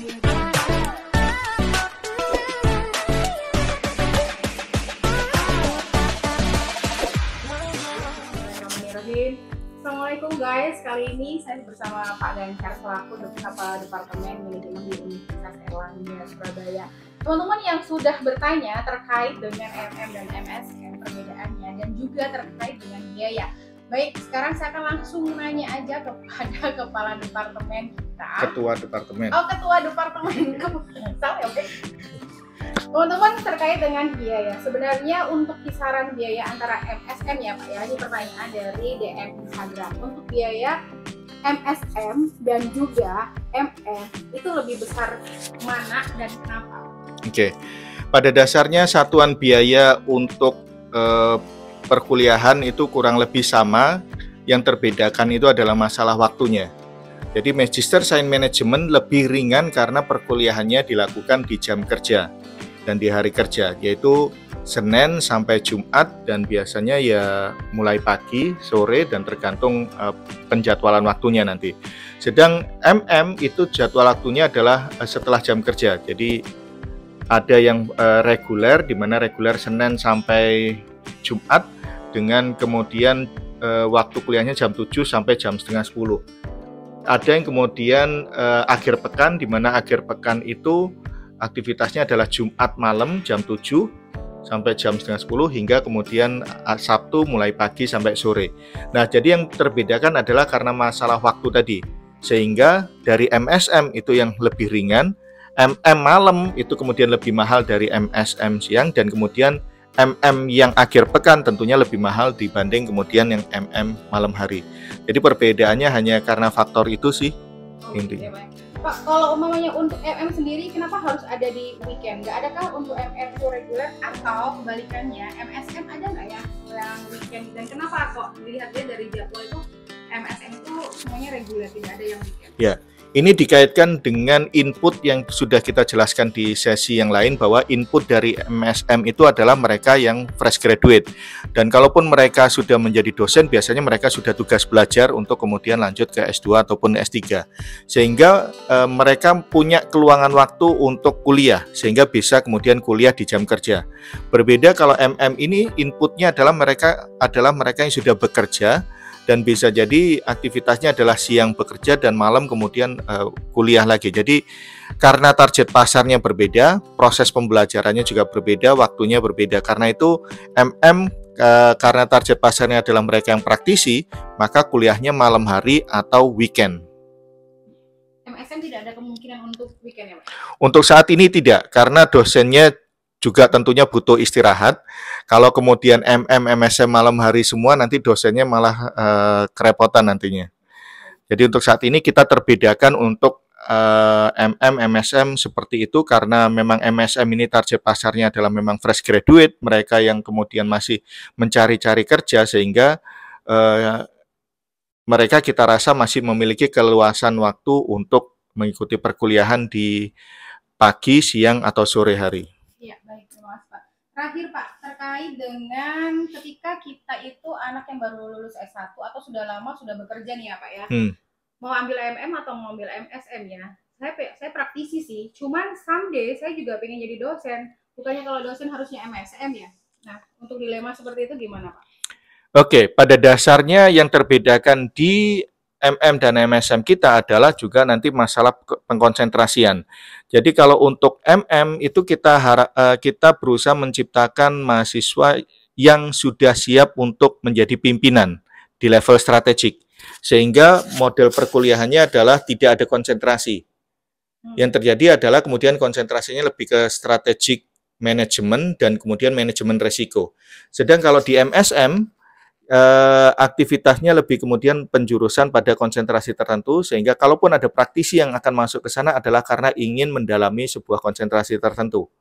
Assalamualaikum guys, kali ini saya bersama Pak Gancar selaku Kepala Departemen Manajemen di Universitas Airlangga Surabaya. Teman-teman yang sudah bertanya terkait dengan MM dan MSM perbedaannya dan juga terkait dengan biaya. Baik, sekarang saya akan langsung nanya aja kepada Kepala Departemen kita. Ketua Departemen. Oh, Ketua Departemen. Salah ya, oke. Teman-teman, terkait dengan biaya, sebenarnya untuk kisaran biaya antara MSM ya Pak ya, ini pertanyaan dari DM Instagram. Untuk biaya MSM dan juga MM itu lebih besar mana dan kenapa? Oke, pada dasarnya satuan biaya untuk perkuliahan itu kurang lebih sama, yang terbedakan itu adalah masalah waktunya. Jadi Magister Sains Manajemen lebih ringan karena perkuliahannya dilakukan di jam kerja dan di hari kerja, yaitu Senin sampai Jumat, dan biasanya ya mulai pagi, sore, dan tergantung penjadwalan waktunya nanti. Sedang MM itu jadwal waktunya adalah setelah jam kerja, jadi ada yang reguler, di mana reguler Senin sampai Jumat, dengan kemudian waktu kuliahnya jam 7 sampai jam setengah 10. Ada yang kemudian akhir pekan, di mana akhir pekan itu aktivitasnya adalah Jumat malam jam 7 sampai jam setengah 10, hingga kemudian Sabtu mulai pagi sampai sore. Nah, jadi yang terbedakan adalah karena masalah waktu tadi. Sehingga dari MSM itu yang lebih ringan, MM malam itu kemudian lebih mahal dari MSM siang, dan kemudian MM yang akhir pekan tentunya lebih mahal dibanding kemudian yang MM malam hari. Jadi perbedaannya hanya karena faktor itu sih intinya. Pak, kalau umpamanya untuk MM sendiri, kenapa harus ada di weekend? Nggak adakah untuk MM itu reguler, atau kebalikannya MSM ada nggak ya yang weekend? Dan kenapa kok dilihatnya dari jadwal itu MSM itu semuanya reguler, tidak ada yang weekend? Ya, ini dikaitkan dengan input yang sudah kita jelaskan di sesi yang lain, bahwa input dari MSM itu adalah mereka yang fresh graduate. Dan kalaupun mereka sudah menjadi dosen, biasanya mereka sudah tugas belajar untuk kemudian lanjut ke S2 ataupun S3. Sehingga mereka punya keluangan waktu untuk kuliah, sehingga bisa kemudian kuliah di jam kerja. Berbeda kalau MM ini inputnya adalah mereka yang sudah bekerja, dan bisa jadi aktivitasnya adalah siang bekerja dan malam kemudian kuliah lagi. Jadi karena target pasarnya berbeda, proses pembelajarannya juga berbeda, waktunya berbeda. Karena itu MM karena target pasarnya adalah mereka yang praktisi, maka kuliahnya malam hari atau weekend. MSM tidak ada kemungkinan untuk weekend ya Pak? Untuk saat ini tidak, karena dosennya juga tentunya butuh istirahat. Kalau kemudian MSM malam hari semua, nanti dosennya malah kerepotan nantinya. Jadi untuk saat ini kita terbedakan untuk MSM seperti itu, karena memang MSM ini target pasarnya adalah memang fresh graduate, mereka yang kemudian masih mencari-cari kerja, sehingga mereka kita rasa masih memiliki keluasan waktu untuk mengikuti perkuliahan di pagi, siang, atau sore hari. Iya, baik, terima kasih Pak. Terakhir Pak, terkait dengan ketika kita itu anak yang baru lulus S1 atau sudah lama sudah bekerja nih ya Pak ya, mau ambil MM atau mau ambil MSM ya, saya praktisi sih, cuman someday saya juga pengen jadi dosen, bukannya kalau dosen harusnya MSM ya. Nah, untuk dilema seperti itu gimana Pak? Oke, pada dasarnya yang terbedakan di MM dan MSM kita adalah juga nanti masalah pengkonsentrasian. Jadi kalau untuk MM itu kita berusaha menciptakan mahasiswa yang sudah siap untuk menjadi pimpinan di level strategik, sehingga model perkuliahannya adalah tidak ada konsentrasi. Yang terjadi adalah kemudian konsentrasinya lebih ke strategic manajemen dan kemudian manajemen resiko. Sedang kalau di MSM aktivitasnya lebih kemudian penjurusan pada konsentrasi tertentu, sehingga kalaupun ada praktisi yang akan masuk ke sana adalah karena ingin mendalami sebuah konsentrasi tertentu.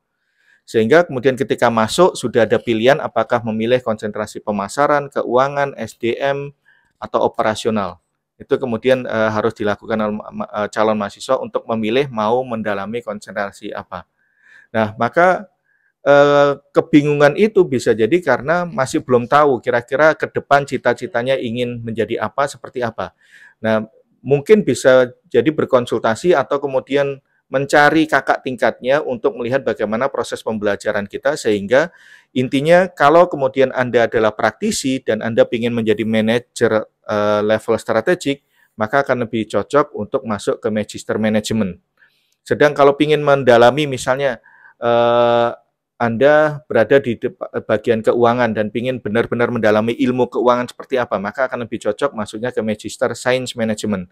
Sehingga kemudian ketika masuk sudah ada pilihan apakah memilih konsentrasi pemasaran, keuangan, SDM, atau operasional. Itu kemudian harus dilakukan oleh calon mahasiswa untuk memilih mau mendalami konsentrasi apa. Nah, maka kebingungan itu bisa jadi karena masih belum tahu kira-kira ke depan cita-citanya ingin menjadi apa, seperti apa. Nah, mungkin bisa jadi berkonsultasi atau kemudian mencari kakak tingkatnya untuk melihat bagaimana proses pembelajaran kita, sehingga intinya kalau kemudian Anda adalah praktisi dan Anda ingin menjadi manajer level strategik, maka akan lebih cocok untuk masuk ke Magister Management. Sedang kalau ingin mendalami misalnya Anda berada di bagian keuangan dan ingin benar-benar mendalami ilmu keuangan seperti apa, maka akan lebih cocok masuknya ke Magister Science Management.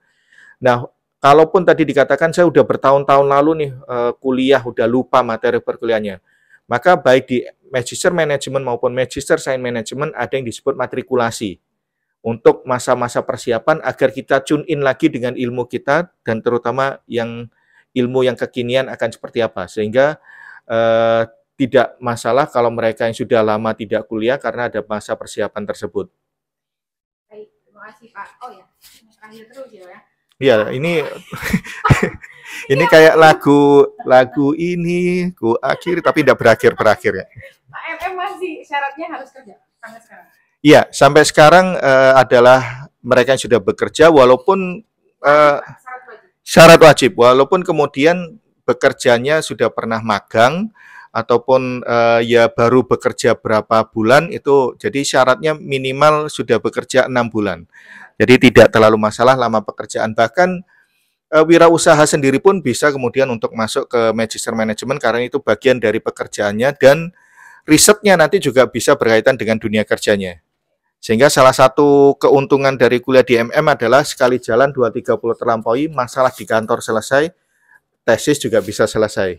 Nah, kalaupun tadi dikatakan saya udah bertahun-tahun lalu nih kuliah, udah lupa materi perkuliahannya, maka baik di Magister Management maupun Magister Science Management ada yang disebut matrikulasi untuk masa-masa persiapan agar kita tune in lagi dengan ilmu kita dan terutama yang ilmu yang kekinian akan seperti apa, sehingga tidak masalah kalau mereka yang sudah lama tidak kuliah karena ada masa persiapan tersebut. Baik, terima kasih Pak. Oh ya, terakhir terus ya. Iya, ini ini kayak lagu ini ku akhir tapi tidak berakhir ya. Pak MM masih syaratnya harus kerja sampai sekarang. Iya, sampai sekarang adalah mereka yang sudah bekerja walaupun syarat wajib, walaupun kemudian bekerjanya sudah pernah magang ataupun ya baru bekerja berapa bulan itu, jadi syaratnya minimal sudah bekerja 6 bulan. Jadi tidak terlalu masalah lama pekerjaan. Bahkan wirausaha sendiri pun bisa kemudian untuk masuk ke Magister Management karena itu bagian dari pekerjaannya dan risetnya nanti juga bisa berkaitan dengan dunia kerjanya. Sehingga salah satu keuntungan dari kuliah di MM adalah sekali jalan 2-3 pulau terlampaui, masalah di kantor selesai, tesis juga bisa selesai.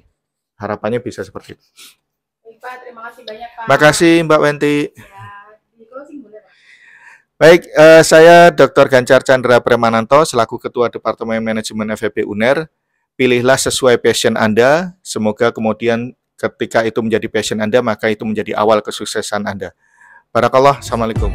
Harapannya bisa seperti itu. Pak, terima kasih banyak Pak. Makasih Mbak Wenti. Ya, di closing boleh Pak. Baik, saya Dr. Gancar Chandra Premananto selaku Ketua Departemen Manajemen FEB UNER. Pilihlah sesuai passion Anda, semoga kemudian ketika itu menjadi passion Anda, maka itu menjadi awal kesuksesan Anda. Barakallah, Assalamualaikum.